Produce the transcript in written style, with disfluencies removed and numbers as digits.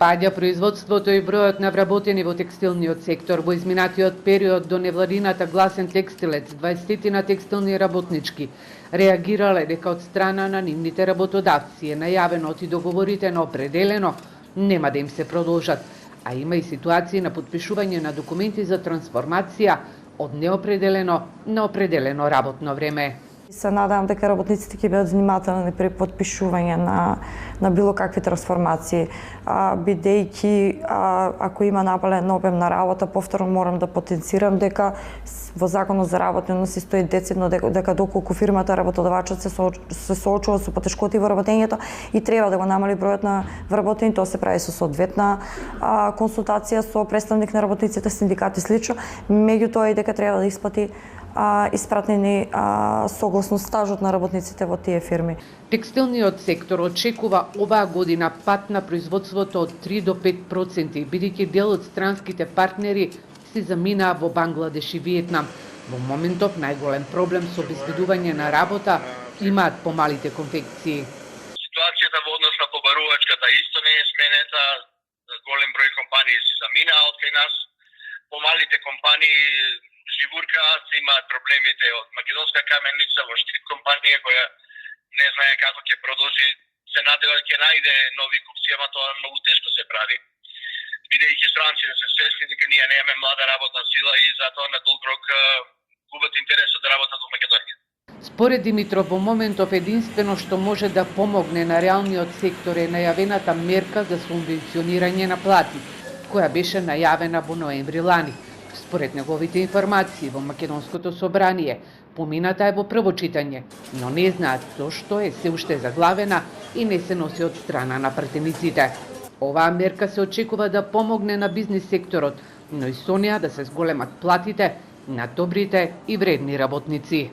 Паѓа производството и бројот на вработени во текстилниот сектор. Во изминатиот период до невладината Гласен текстилец, 20 на текстилни работнички реагирале дека од страна на нивните работодавци е најавено и договорите на определено нема да им се продолжат, а има и ситуации на потпишување на документи за трансформација од неопределено на определено работно време. Се надевам дека работниците ќе бидат внимателни при потпишување на било какви трансформации, бидејќи ако има напален обем на работа, повторно морам да потенцирам дека во Законот за работен однос стои децидно дека доколку фирмата работодавачот се соочува со потешкоти во работењето и треба да го намали бројот на вработени, тоа се прави со соодветна консултација со представник на работниците, синдикати слично, меѓутоа и дека треба да исплати испратени согласно стажот на работниците во тие фирми. Текстилниот сектор очекува оваа година пат на производството од 3 до 5%, бидејќи дел од странските партнери се заминаа во Бангладеш и Виетнам. Во моментов најголем проблем со обезбедување на работа имаат помалите конфекции. Ситуацијата во однос на побарувачката исто не е сменета, голем број компании се заминаа од кај нас. Помалите компании живуркаат, имаат проблемите од македонска каменица, во Штип компанија која не знае како ќе продолжи, се надева ќе најде нови купци, ама тоа многу тешко се прави. Бидејќи странците се свесни дека ние немаме млада работна сила и затоа на долг рок губат интересот да работат во Македонија. Според Димитров, во моментов единствено што може да помогне на реалниот сектор е најавената мерка за субвенционирање на плати, која беше најавена во ноември лани. Според неговите информации во Македонското собрание, помината е во прво читање, но не знаат зошто е се уште заглавена и не се носи од страна на пратениците. Оваа мерка се очекува да помогне на бизнис секторот, но и со неа да се зголемат платите на добрите и вредни работници.